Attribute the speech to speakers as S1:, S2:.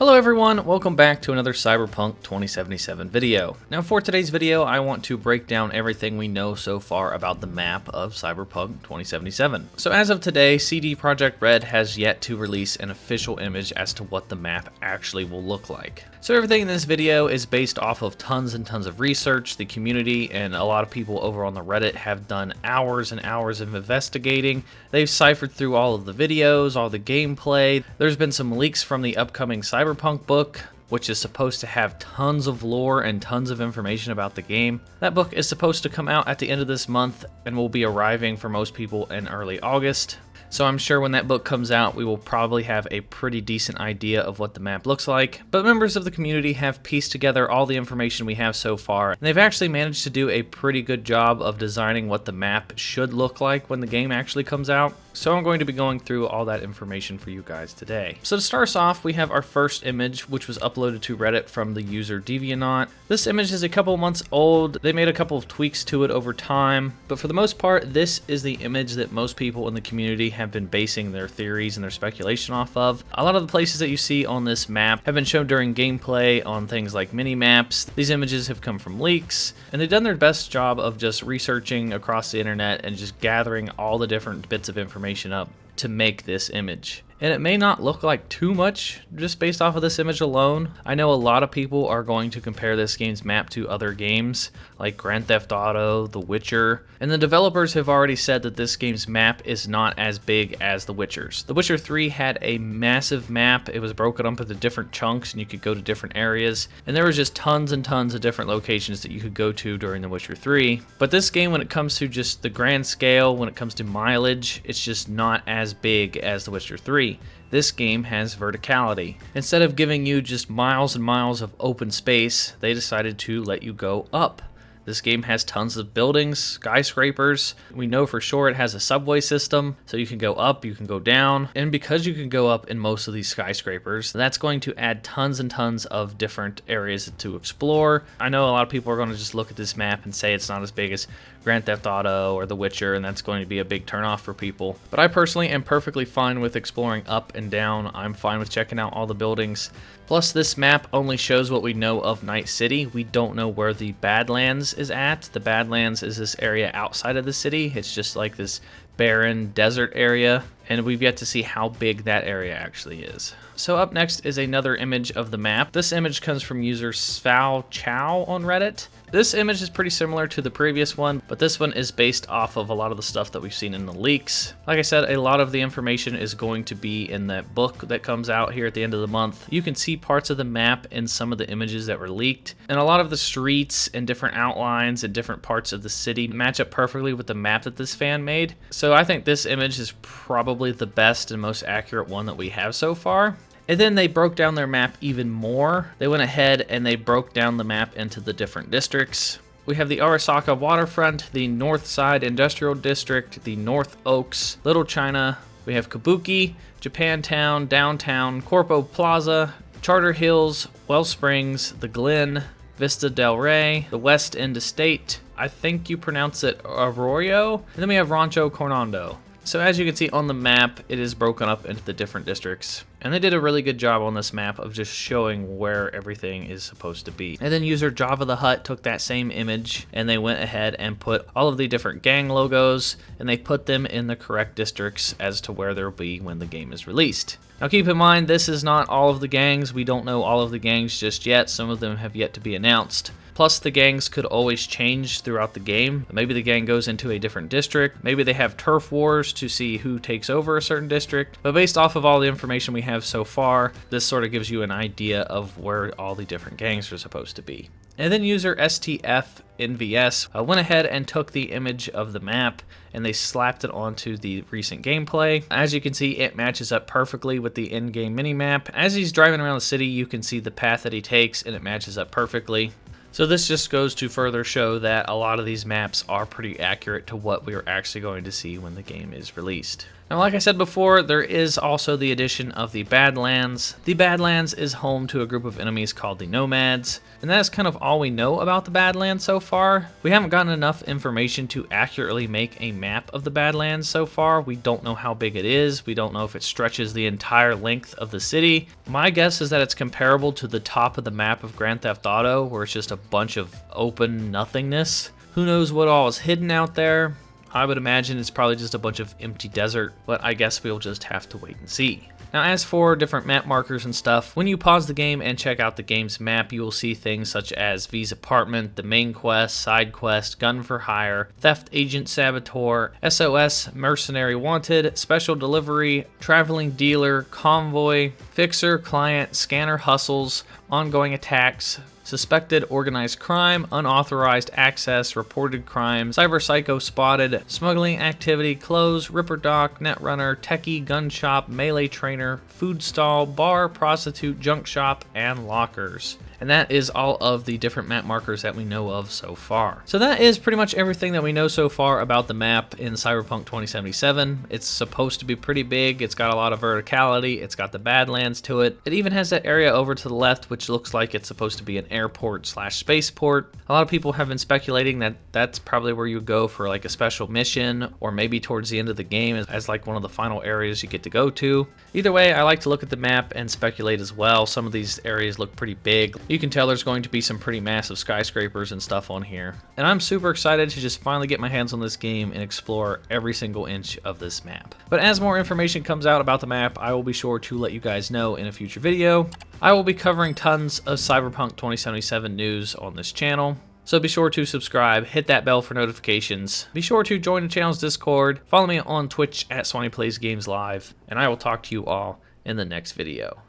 S1: Hello everyone, welcome back to another Cyberpunk 2077 video. Now for today's video, I want to break down everything we know so far about the map of Cyberpunk 2077. So as of today, CD Projekt Red has yet to release an official image as to what the map actually will look like. So everything in this video is based off of tons and tons of research. The community and a lot of people over on the Reddit have done hours and hours of investigating. They've ciphered through all of the videos, all the gameplay. There's been some leaks from the upcoming Cyberpunk book, which is supposed to have tons of lore and tons of information about the game. That book is supposed to come out at the end of this month and will be arriving for most people in early August. So I'm sure when that book comes out, we will probably have a pretty decent idea of what the map looks like. But members of the community have pieced together all the information we have so far, and they've actually managed to do a pretty good job of designing what the map should look like when the game actually comes out. So I'm going to be going through all that information for you guys today. So to start us off, we have our first image, which was uploaded to Reddit from the user Devianaut. This image is a couple months old. They made a couple of tweaks to it over time, but for the most part, this is the image that most people in the community have been basing their theories and their speculation off of. A lot of the places that you see on this map have been shown during gameplay on things like mini-maps. These images have come from leaks, and they've done their best job of just researching across the internet and just gathering all the different bits of information up to make this image. And it may not look like too much just based off of this image alone. I know a lot of people are going to compare this game's map to other games like Grand Theft Auto, The Witcher, and the developers have already said that this game's map is not as big as The Witcher's. The Witcher 3 had a massive map. It was broken up into different chunks and you could go to different areas, and there was just tons and tons of different locations that you could go to during The Witcher 3. But this game, when it comes to just the grand scale, when it comes to mileage, it's just not as big as The Witcher 3. This game has verticality. Instead of giving you just miles and miles of open space, they decided to let you go up. This game has tons of buildings, skyscrapers. We know for sure it has a subway system, so you can go up, you can go down. And because you can go up in most of these skyscrapers, that's going to add tons and tons of different areas to explore. I know a lot of people are going to just look at this map and say it's not as big as Grand Theft Auto or The Witcher, and that's going to be a big turnoff for people. But I personally am perfectly fine with exploring up and down. I'm fine with checking out all the buildings. Plus, this map only shows what we know of Night City. We don't know where the Badlands is at. The Badlands is this area outside of the city. It's just like this barren desert area, and we've yet to see how big that area actually is. So up next is another image of the map. This image comes from user Sval Chow on Reddit. This image is pretty similar to the previous one, but this one is based off of a lot of the stuff that we've seen in the leaks. Like I said, a lot of the information is going to be in that book that comes out here at the end of the month. You can see parts of the map in some of the images that were leaked, and a lot of the streets and different outlines and different parts of the city match up perfectly with the map that this fan made. So I think this image is probably the best and most accurate one that we have so far. And then they broke down their map even more. They went ahead and they broke down the map into the different districts. We have the Arasaka Waterfront, the North Side Industrial District, the North Oaks, Little China. We have Kabuki, Japantown, Downtown, Corpo Plaza, Charter Hills, Well Springs, the Glen, Vista del Rey, the West End Estate. I think you pronounce it Arroyo. And then we have Rancho Coronado. So as you can see on the map, it is broken up into the different districts. And they did a really good job on this map of just showing where everything is supposed to be. And then user Java the Hutt took that same image and they went ahead and put all of the different gang logos and they put them in the correct districts as to where they'll be when the game is released. Now keep in mind, this is not all of the gangs. We don't know all of the gangs just yet. Some of them have yet to be announced. Plus, the gangs could always change throughout the game. Maybe the gang goes into a different district. Maybe they have turf wars to see who takes over a certain district. But based off of all the information we have so far, this sort of gives you an idea of where all the different gangs are supposed to be. And then user STFNVS went ahead and took the image of the map and they slapped it onto the recent gameplay. As you can see, it matches up perfectly with the in-game minimap. As he's driving around the city, you can see the path that he takes and it matches up perfectly. So this just goes to further show that a lot of these maps are pretty accurate to what we are actually going to see when the game is released. Now, like I said before, there is also the addition of the Badlands. The Badlands is home to a group of enemies called the Nomads, and that's kind of all we know about the Badlands so far. We haven't gotten enough information to accurately make a map of the Badlands so far. We don't know how big it is. We don't know if it stretches the entire length of the city. My guess is that it's comparable to the top of the map of Grand Theft Auto, where it's just a bunch of open nothingness. Who knows what all is hidden out there? I would imagine it's probably just a bunch of empty desert, but I guess we'll just have to wait and see. Now, as for different map markers and stuff, when you pause the game and check out the game's map, you will see things such as V's apartment, the main quest, side quest, gun for hire, theft agent saboteur, SOS, mercenary wanted, special delivery, traveling dealer, convoy, fixer, client, scanner hustles, ongoing attacks, suspected organized crime, unauthorized access, reported crime, cyber psycho spotted, smuggling activity, clothes, ripper doc, netrunner, techie, gun shop, melee trainer, food stall, bar, prostitute, junk shop, and lockers. And that is all of the different map markers that we know of so far. So that is pretty much everything that we know so far about the map in Cyberpunk 2077. It's supposed to be pretty big. It's got a lot of verticality. It's got the Badlands to it. It even has that area over to the left, which looks like it's supposed to be an airport slash spaceport. A lot of people have been speculating that that's probably where you go for like a special mission, or maybe towards the end of the game as like one of the final areas you get to go to. Either way, I like to look at the map and speculate as well. Some of these areas look pretty big. You can tell there's going to be some pretty massive skyscrapers and stuff on here. And I'm super excited to just finally get my hands on this game and explore every single inch of this map. But as more information comes out about the map, I will be sure to let you guys know in a future video. I will be covering tons of Cyberpunk 2077 news on this channel. So be sure to subscribe, hit that bell for notifications. Be sure to join the channel's Discord, follow me on Twitch at SwanyPlaysGames Live, and I will talk to you all in the next video.